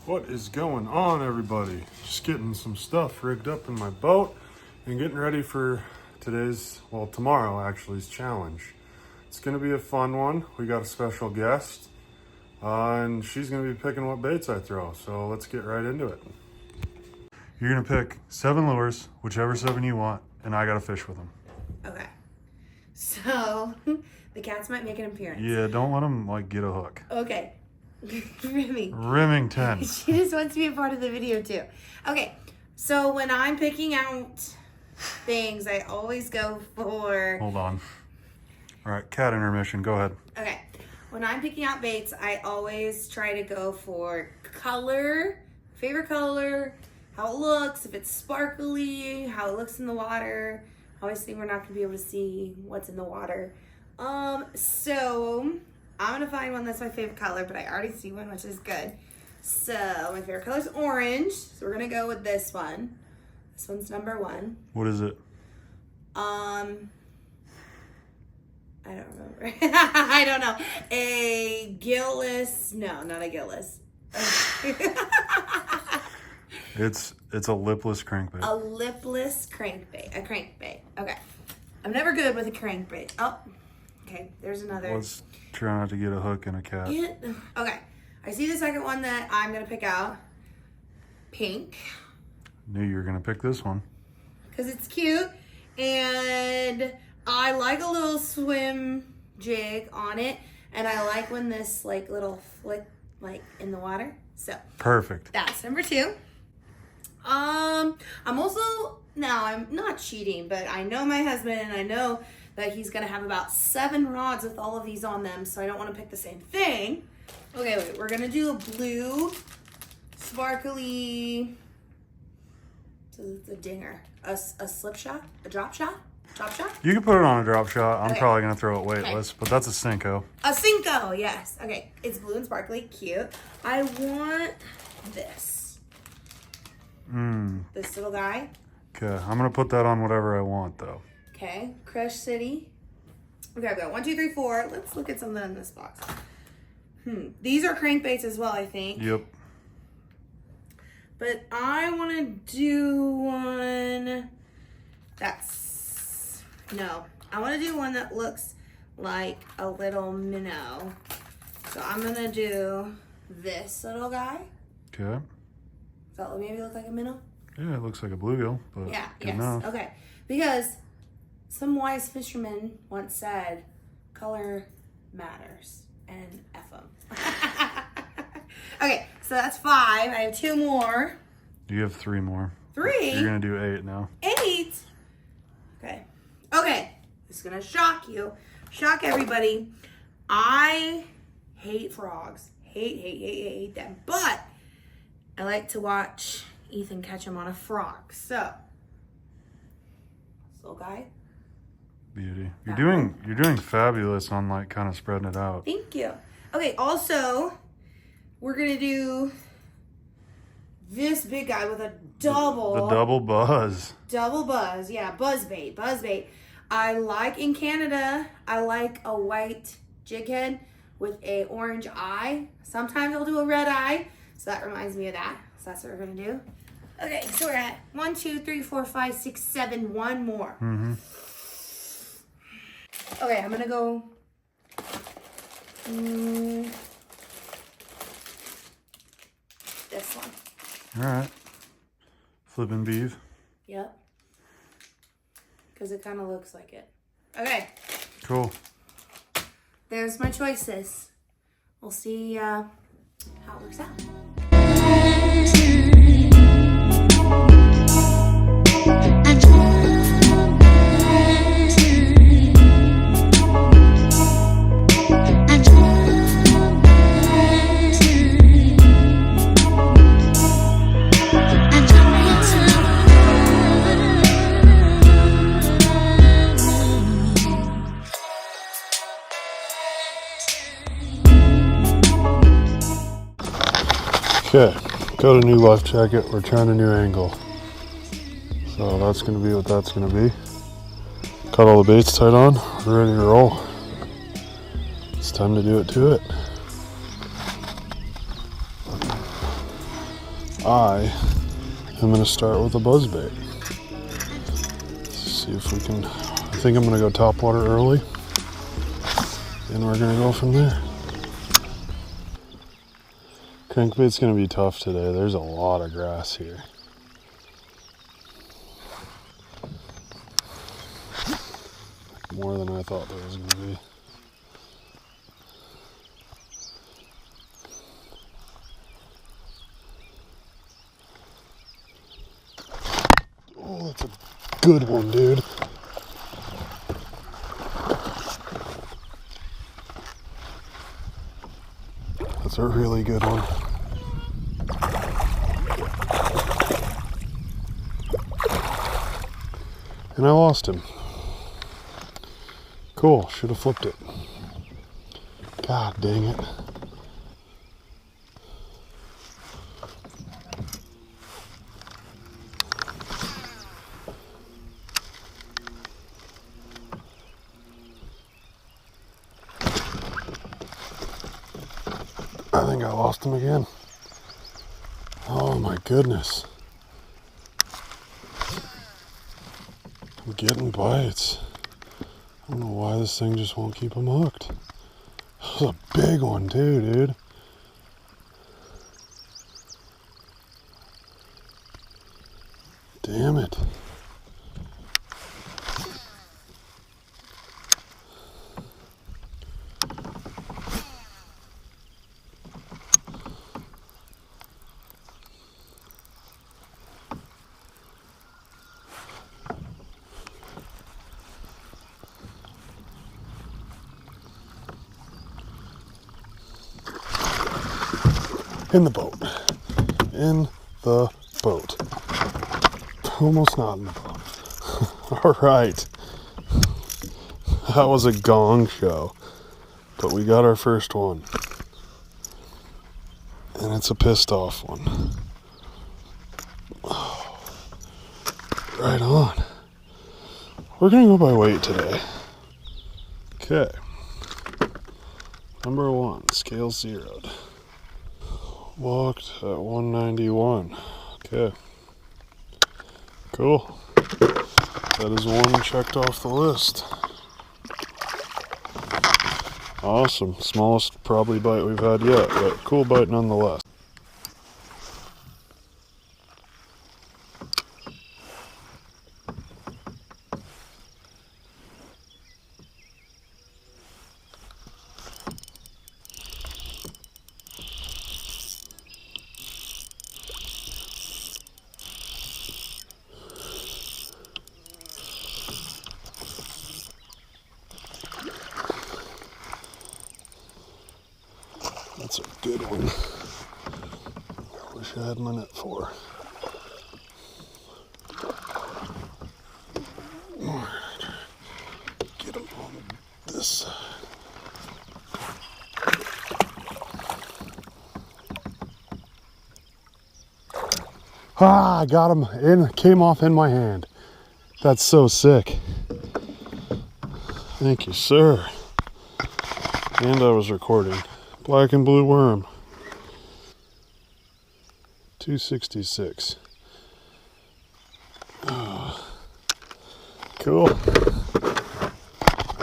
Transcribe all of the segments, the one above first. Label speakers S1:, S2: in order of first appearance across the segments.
S1: What is going on, everybody? Just getting some stuff rigged up in my boat and getting ready for tomorrow actually's challenge. It's going to be a fun one. We got a special guest and she's going to be picking what baits I throw. So let's get right into it. You're going to pick 7 lures, whichever 7 you want, and I got to fish with them.
S2: Okay. So the cats might make an appearance.
S1: Yeah, don't let them get a hook.
S2: Okay.
S1: Rimming 10.
S2: She just wants to be a part of the video too. Okay, so when I'm picking out things, I always go for...
S1: Hold on. All right, cat intermission, go ahead.
S2: Okay, when I'm picking out baits, I always try to go for color, favorite color, how it looks, if it's sparkly, how it looks in the water. Obviously, we're not going to be able to see what's in the water. So... I'm going to find one that's my favorite color, but I already see one, which is good. So, my favorite color is orange. So, we're going to go with this one. This one's number 1.
S1: What is it?
S2: I don't remember. I don't know. A gillless. No, not a gillless.
S1: It's a lipless crankbait.
S2: A lipless crankbait. A crankbait. Okay. I'm never good with a crankbait. Oh, okay. There's another.
S1: Let's try not to get a hook in a cat.
S2: Okay. I see the second one that I'm going to pick out. Pink.
S1: Knew you were going to pick this one.
S2: Because it's cute. And I like a little swim jig on it. And I like when this little flick in the water. So.
S1: Perfect.
S2: That's number 2. I'm also, now I'm not cheating, but I know my husband and I know that he's going to have about 7 rods with all of these on them, so I don't want to pick the same thing. Okay, wait, we're going to do a blue, sparkly, so it's a dinger, a slip shot, a drop shot?
S1: You can put it on a drop shot. I'm
S2: okay.
S1: probably going to throw it weightless, but that's a Cinco.
S2: A Cinco, yes. Okay, it's blue and sparkly, cute. I want this. This little guy.
S1: Okay, I'm going to put that on whatever I want, though.
S2: Okay, Crush City. Okay, I've got 1, 2, 3, 4. Let's look at something in this box. These are crankbaits as well, I think.
S1: Yep.
S2: But I want to do one that's... No. I want to do one that looks like a little minnow. So I'm going to do this little guy.
S1: Okay.
S2: Does that maybe look like a minnow?
S1: Yeah, it looks like a bluegill, but
S2: yeah,
S1: good
S2: yes.
S1: enough.
S2: Okay. Because some wise fisherman once said, color matters, and F them. Okay, so that's 5. I have 2 more.
S1: You have 3 more.
S2: 3?
S1: You're going to do 8 now.
S2: 8? Okay. Okay. This is going to shock you. Shock everybody. I hate frogs. Hate them. But I like to watch Ethan catch him on a frog. So, this little guy.
S1: Beauty. You're doing fabulous on kind of spreading it out.
S2: Thank you. Okay, also, we're gonna do this big guy with a double.
S1: The double buzz.
S2: Double buzz, yeah, buzz bait. I like in Canada, I like a white jig head with a orange eye. Sometimes I'll do a red eye, so that reminds me of that. So that's what we're gonna do. Okay, so we're at 1, 2, 3, 4, 5, 6, 7. 1 more. Okay, I'm gonna go. This one.
S1: All right. Flipping beef.
S2: Yep. Because it kind of looks like it. Okay.
S1: Cool.
S2: There's my choices. We'll see how it works out.
S1: Okay, got a new life jacket. We're trying a new angle. So that's going to be what that's going to be. Got all the baits tied on. We're ready to roll. It's time to do it to it. I am going to start with a buzzbait. See if we can. I think I'm going to go topwater early, and we're going to go from there. Crankbait's going to be tough today. There's a lot of grass here. More than I thought there was going to be. Oh, that's a good one, dude. That's a really good one. And I lost him. Cool, should have flipped it. God dang it. I think I lost him again. Oh my goodness. I'm getting bites. I don't know why this thing just won't keep them hooked. That was a big one too, dude. Damn it. In the boat. In the boat. Almost not in the boat. All right. That was a gong show. But we got our first one. And it's a pissed off one. Oh, right on. We're going to go by weight today. Okay. Number 1, scale zeroed. Walked at 191. Okay. Cool. That is one checked off the list. Awesome. Smallest probably bite we've had yet, but cool bite nonetheless. That's a good one. I wish I had my net for. Alright. Get him on this side. Ah, I got him in, came off in my hand. That's so sick. Thank you, sir. And I was recording. Black and blue worm. 266. Oh, cool. I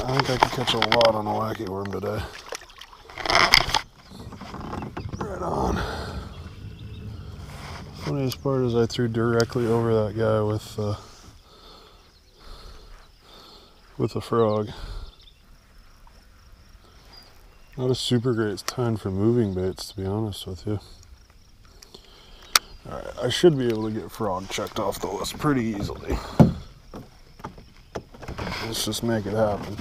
S1: think I could catch a lot on a wacky worm today. Right on. Funniest part is I threw directly over that guy with a frog. Not a super great time for moving baits, to be honest with you. Alright, I should be able to get frog checked off the list pretty easily. Let's just make it happen.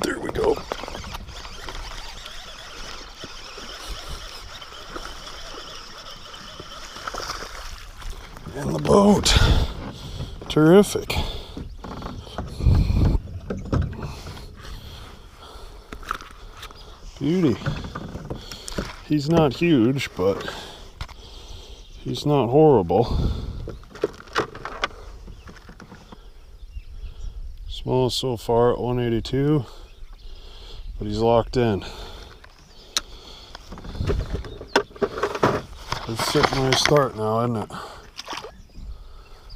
S1: There we go. In the boat. Terrific. Beauty. He's not huge, but He's not horrible. Smallest so far at 182, but he's locked in. It's a nice start now, isn't it?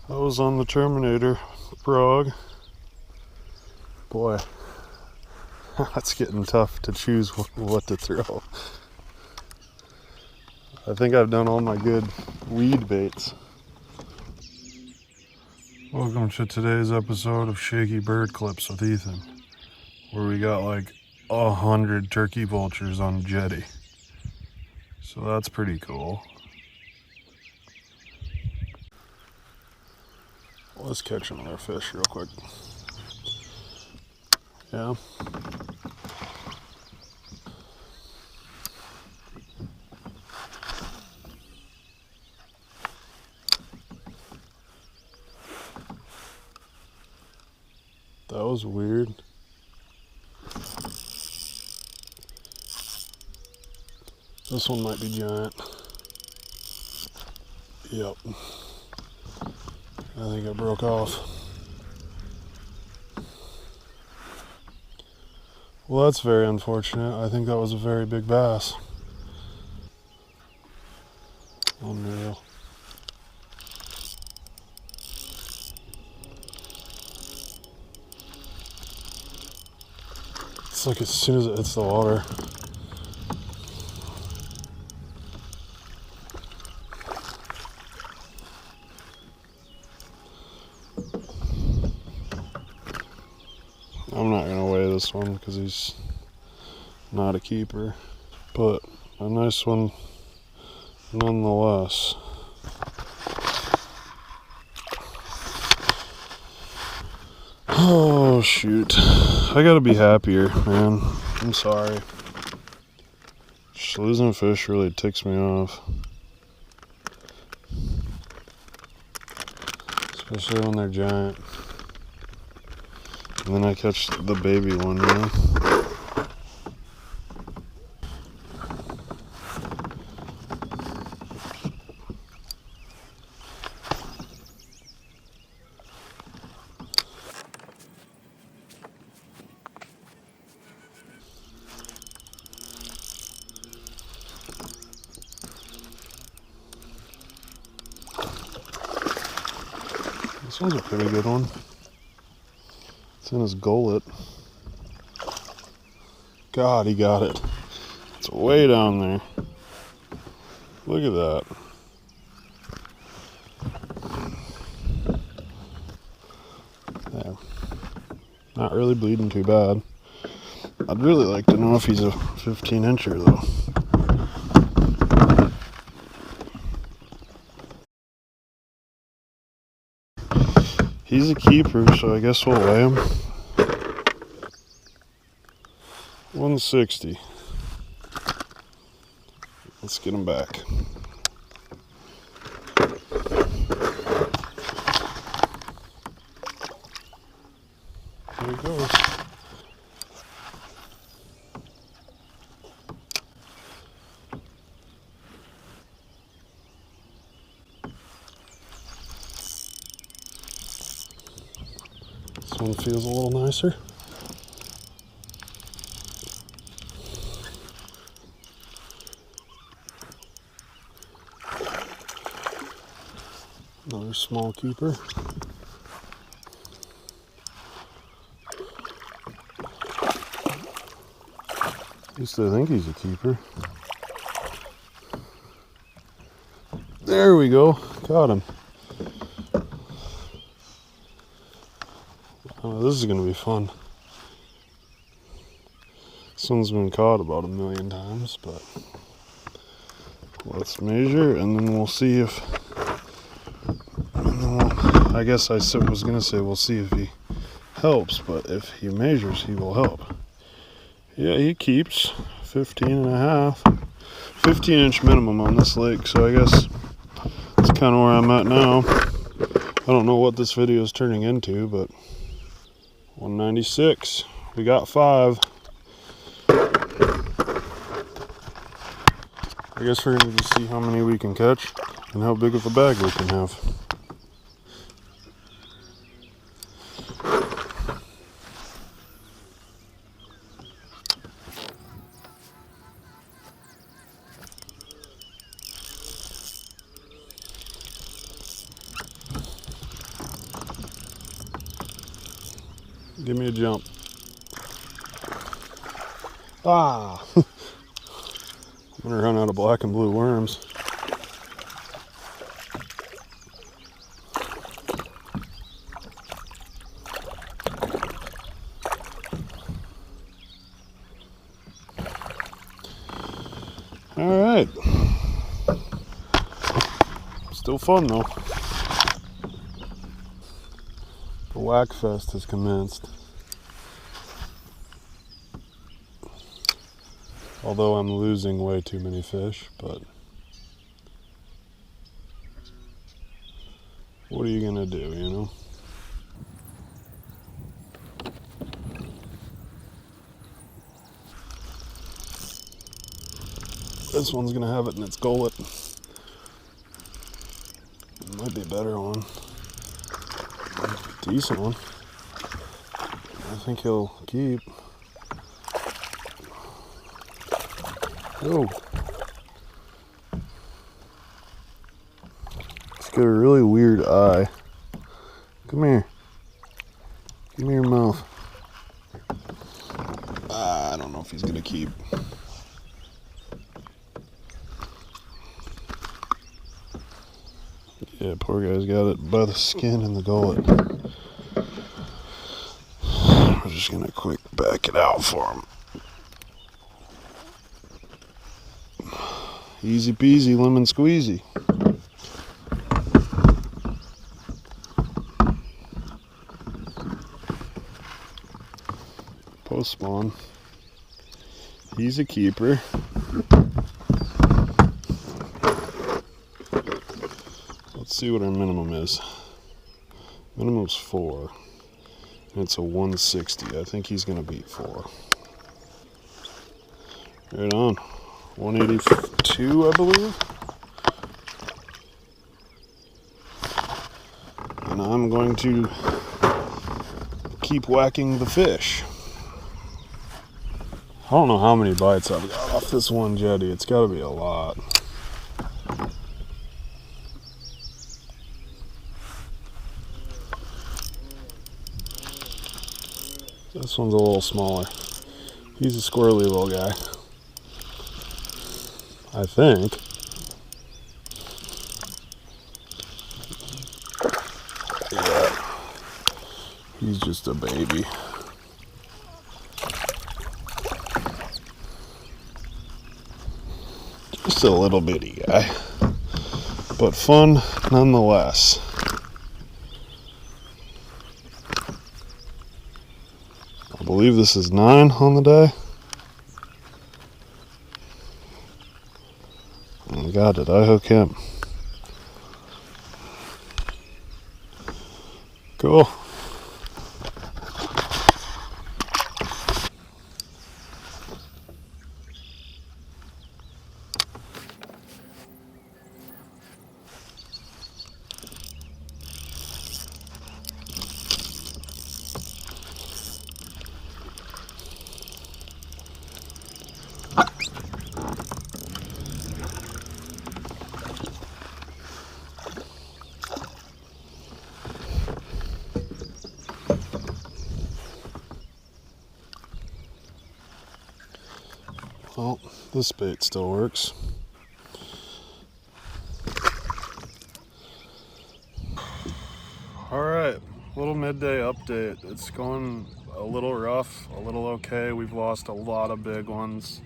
S1: I was on the Terminator frog. Boy, that's getting tough to choose what to throw. I think I've done all my good weed baits. Welcome to today's episode of Shaky Bird Clips with Ethan, where we got like 100 turkey vultures on jetty. So that's pretty cool. Let's catch another fish real quick. Yeah. That was weird. This one might be giant. Yep. I think it broke off. Well, that's very unfortunate. I think that was a very big bass. Unreal. It's like as soon as it hits the water. I'm not gonna weigh this one because he's not a keeper, but a nice one nonetheless. Oh shoot, I gotta be happier, man. I'm sorry. Just losing fish really ticks me off, especially when they're giant. And then I catch the baby one, you know? This one's a pretty good one. It's in his gullet. God, he got it. It's way down there. Look at that. There. Not really bleeding too bad. I'd really like to know if he's a 15-incher though. He's a keeper, so I guess we'll weigh him. 160. Let's get him back. There he goes. This one feels a little nicer. Another small keeper. At least I think he's a keeper. There we go. Caught him. Oh, this is going to be fun. This one's been caught about 1,000,000 times, but let's measure and then we'll see if... I guess I was going to say we'll see if he helps, but if he measures, he will help. Yeah, he keeps 15.5. 15-inch minimum on this lake, so I guess that's kind of where I'm at now. I don't know what this video is turning into, but 196. We got 5. I guess we're gonna just see how many we can catch and how big of a bag we can have. Give me a jump. Ah! I'm gonna run out of black and blue worms. All right. Still fun though. The Whack Fest has commenced. Although I'm losing way too many fish, but what are you gonna do, you know? This one's gonna have it in its gullet. It might be a better one. Decent one. I think he'll keep. Oh. It's got a really weird eye. Come here. Give me your mouth. I don't know if he's gonna keep. Yeah, poor guy's got it by the skin and the gullet. We're just gonna quick back it out for him. Easy peasy, lemon squeezy. Post spawn. He's a keeper. Let's see what our minimum is. Minimum's 4. And it's a 160. I think he's gonna beat 4. Right on. 182, I believe. And I'm going to keep whacking the fish. I don't know how many bites I've got off this one jetty. It's got to be a lot. This one's a little smaller. He's a squirrely little guy, I think. Yeah. He's just a baby. Just a little bitty guy, but fun nonetheless. I believe this is 9 on the day. Oh my God, did I hook him? Cool. Well, this bait still works. All right, little midday update. It's going a little rough, a little okay. We've lost a lot of big ones.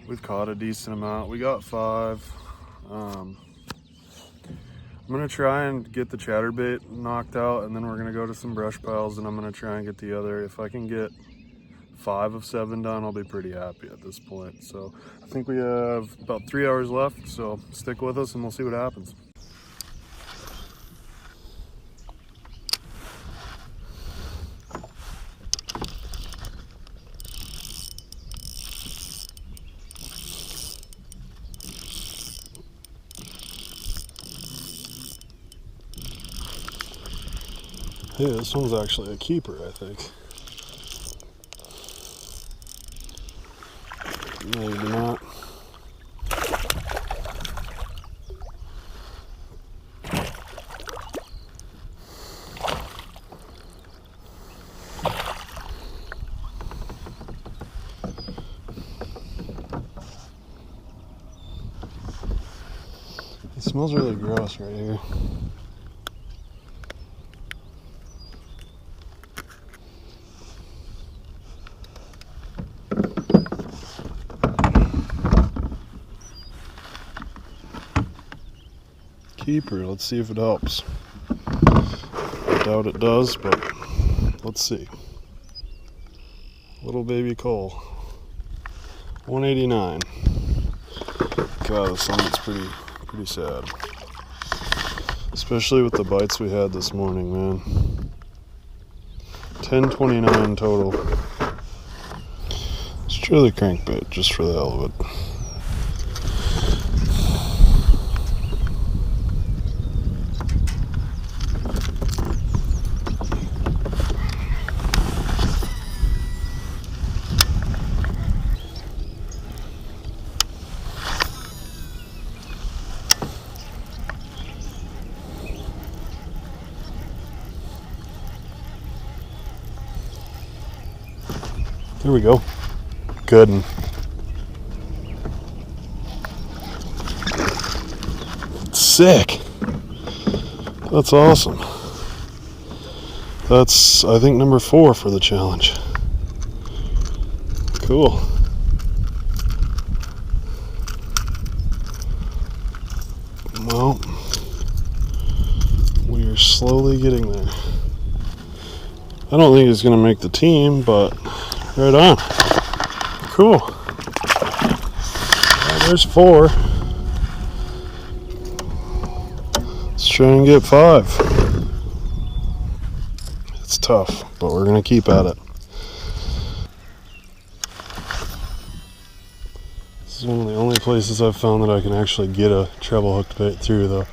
S1: We've caught a decent amount. We got 5. I'm gonna try and get the chatterbait knocked out, and then we're gonna go to some brush piles, and I'm gonna try and get the other. If I can get 5 of 7 done, I'll be pretty happy at this point. So I think we have about 3 hours left, so stick with us and we'll see what happens. Yeah, this one's actually a keeper, I think. Maybe not. It smells really gross right here. Keeper, let's see if it helps. I doubt it does, but let's see. Little baby Cole. 189. God, this thing's pretty sad. Especially with the bites we had this morning, man. 1029 total. Let's try the crankbait just for the hell of it. There we go. Good one. Sick. That's awesome. That's, I think, number 4 for the challenge. Cool. Well, we are slowly getting there. I don't think it's going to make the team, but right on. Cool. Well, there's 4. Let's try and get 5. It's tough, but we're going to keep at it. This is one of the only places I've found that I can actually get a treble hooked bait through, though.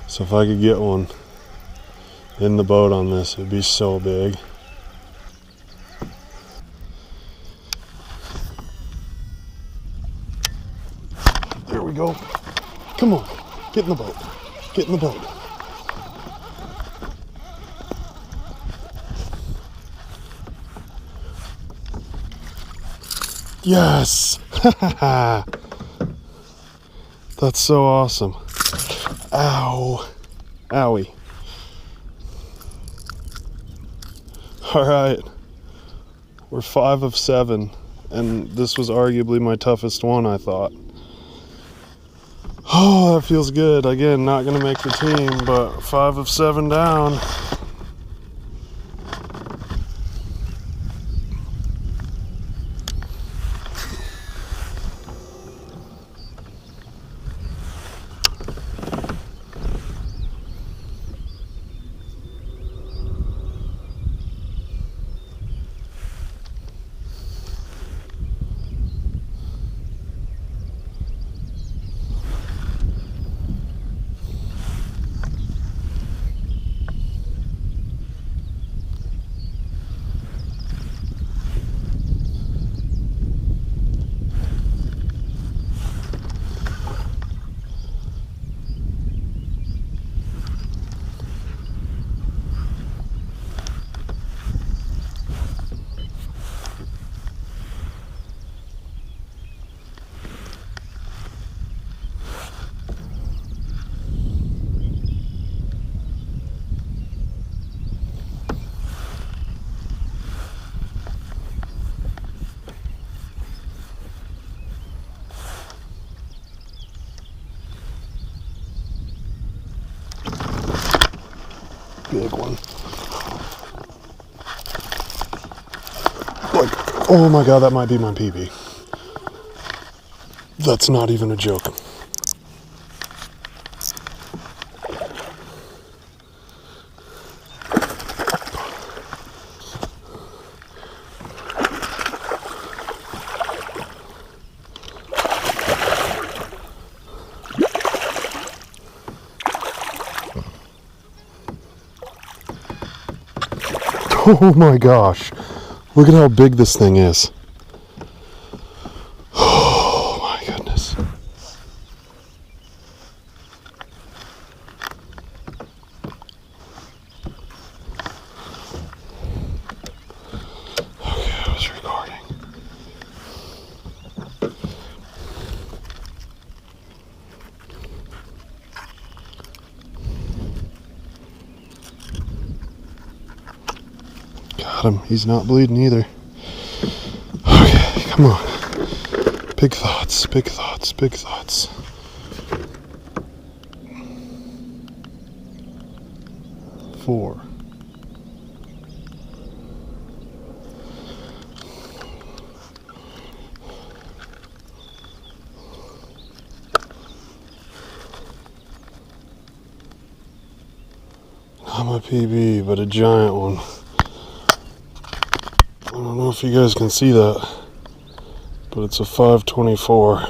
S1: So if I could get one in the boat on this, it'd be so big. There we go. Come on, get in the boat. Get in the boat. Yes! That's so awesome. Ow. Owie. Alright. We're 5 of 7. And this was arguably my toughest one, I thought. Oh, that feels good. Again, not going to make the team, but 5 of 7 down. Big one. Like, oh my god, that might be my PB. That's not even a joke. Oh my gosh. Look at how big this thing is. Oh my goodness. Okay, I was recording. Got him. He's not bleeding either. Okay, come on. Big thoughts, big thoughts, big thoughts. Four. Not my PB, but a giant one. I don't know if you guys can see that, but it's a 524.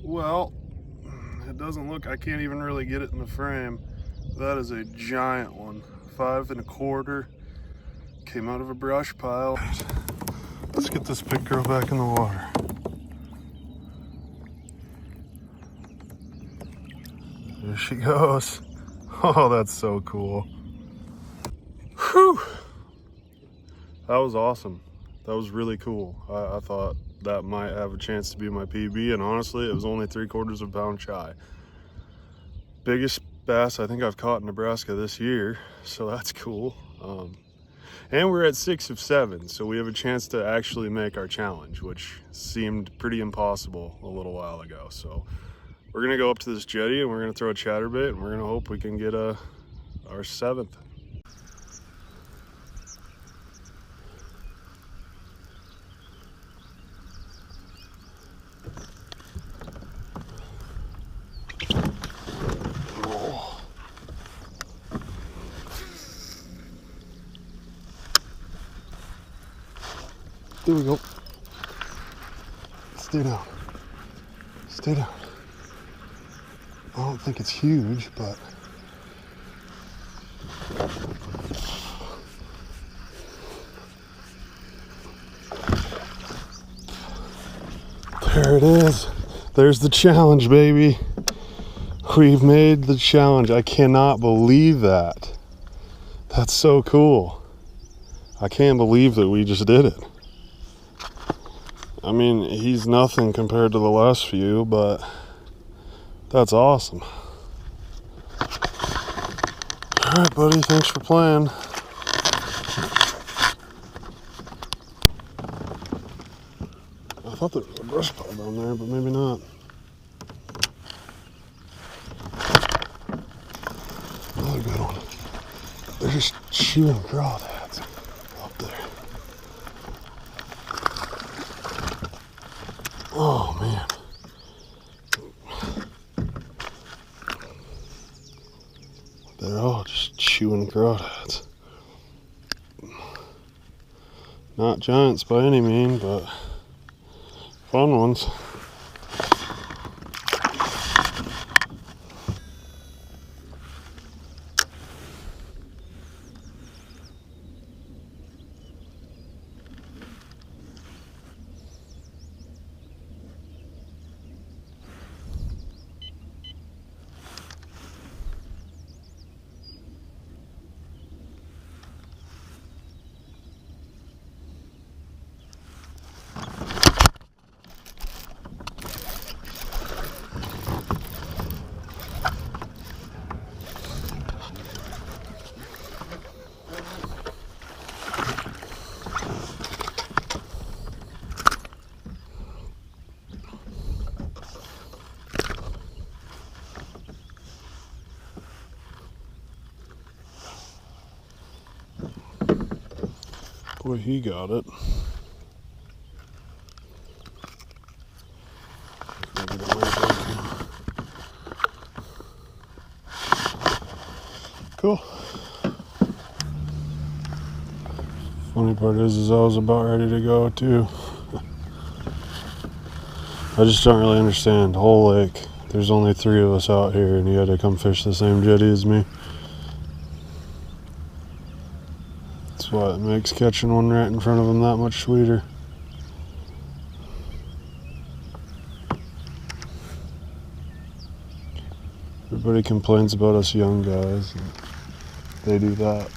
S1: Well, it doesn't look, I can't even really get it in the frame. That is a giant one, 5 1/4. Came out of a brush pile. Let's get this big girl back in the water. There she goes. Oh, that's so cool. Whew. That was awesome. That was really cool. I thought that might have a chance to be my PB, and honestly, it was only 3/4 of a pound shy. Biggest bass I think I've caught in Nebraska this year, so that's cool. And we're at 6 of 7, so we have a chance to actually make our challenge, which seemed pretty impossible a little while ago. So we're gonna go up to this jetty and we're gonna throw a chatterbait, and we're gonna hope we can get our 7th. There we go. Stay down. Stay down. I don't think it's huge, but there it is. There's the challenge, baby. We've made the challenge. I cannot believe that. That's so cool. I can't believe that we just did it. I mean, he's nothing compared to the last few, but that's awesome. All right, buddy, thanks for playing. I thought there was a brush pile down there, but maybe not. Another good one. They're just chewing crawdads up there. Oh, man. They're all just chewing crawdads. Not giants by any means, but fun ones. Boy, he got it. Cool. Funny part is I was about ready to go too. I just don't really understand. The whole lake, there's only 3 of us out here, and you had to come fish the same jetty as me. That's why it makes catching one right in front of them that much sweeter. Everybody complains about us young guys. And they do that.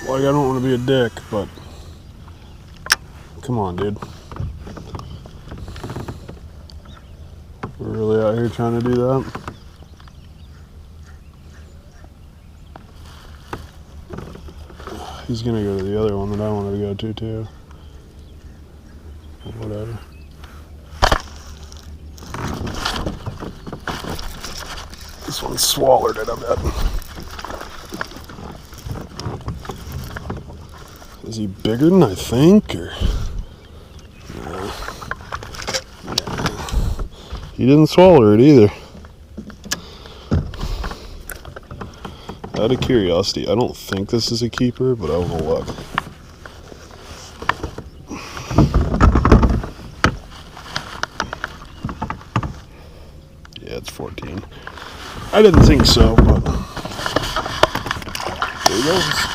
S1: Like, I don't want to be a dick, but come on, dude. We're really out here trying to do that. He's gonna go to the other one that I wanted to go to too. Whatever. This one swallowed it, I bet. Is he bigger than I think, or? No. He didn't swallow it either. Out of curiosity, I don't think this is a keeper, but I will look. Yeah, it's 14. I didn't think so, but there he goes.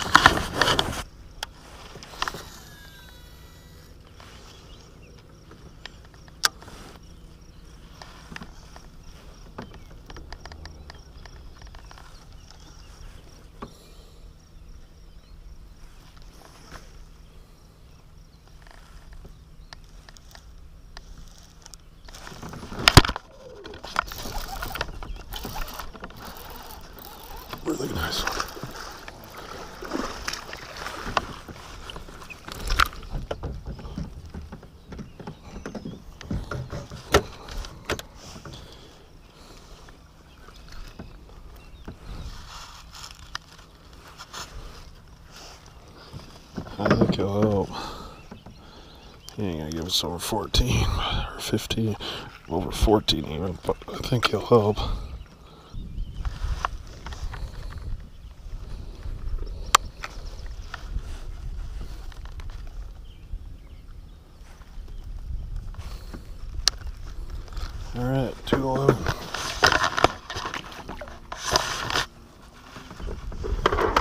S1: Really nice one. I think he'll help. He ain't gonna give us over 14 or 15, over 14 even, but I think he'll help. All right, 211.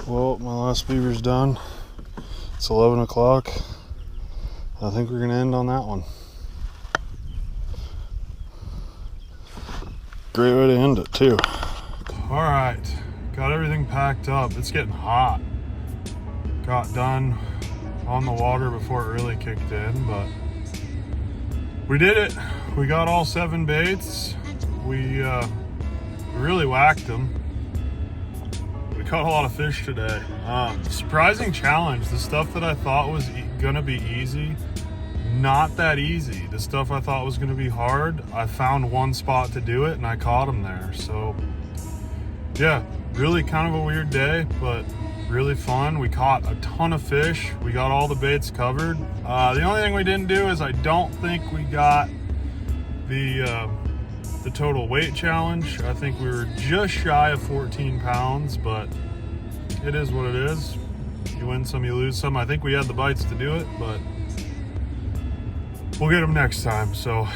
S1: Well, my last beaver's done. It's 11 o'clock. I think we're gonna end on that one. Great way to end it too. All right, got everything packed up. It's getting hot. Got done on the water before it really kicked in, but we did it. We got all 7 baits. We really whacked them. We caught a lot of fish today. Surprising challenge. The stuff that I thought was gonna be easy, not that easy. The stuff I thought was gonna be hard, I found one spot to do it and I caught them there. So yeah, really kind of a weird day, but really fun. We caught a ton of fish. We got all the baits covered. The only thing we didn't do is I don't think we got the total weight challenge. I think we were just shy of 14 pounds, but it is what it is. You win some, you lose some. I think we had the bites to do it, but we'll get them next time. So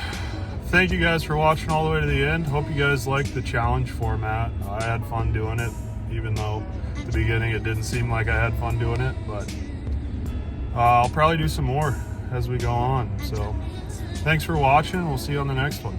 S1: thank you guys for watching all the way to the end. Hope you guys liked the challenge format. I had fun doing it, even though at the beginning it didn't seem like I had fun doing it, but I'll probably do some more as we go on. So thanks for watching. We'll see you on the next one.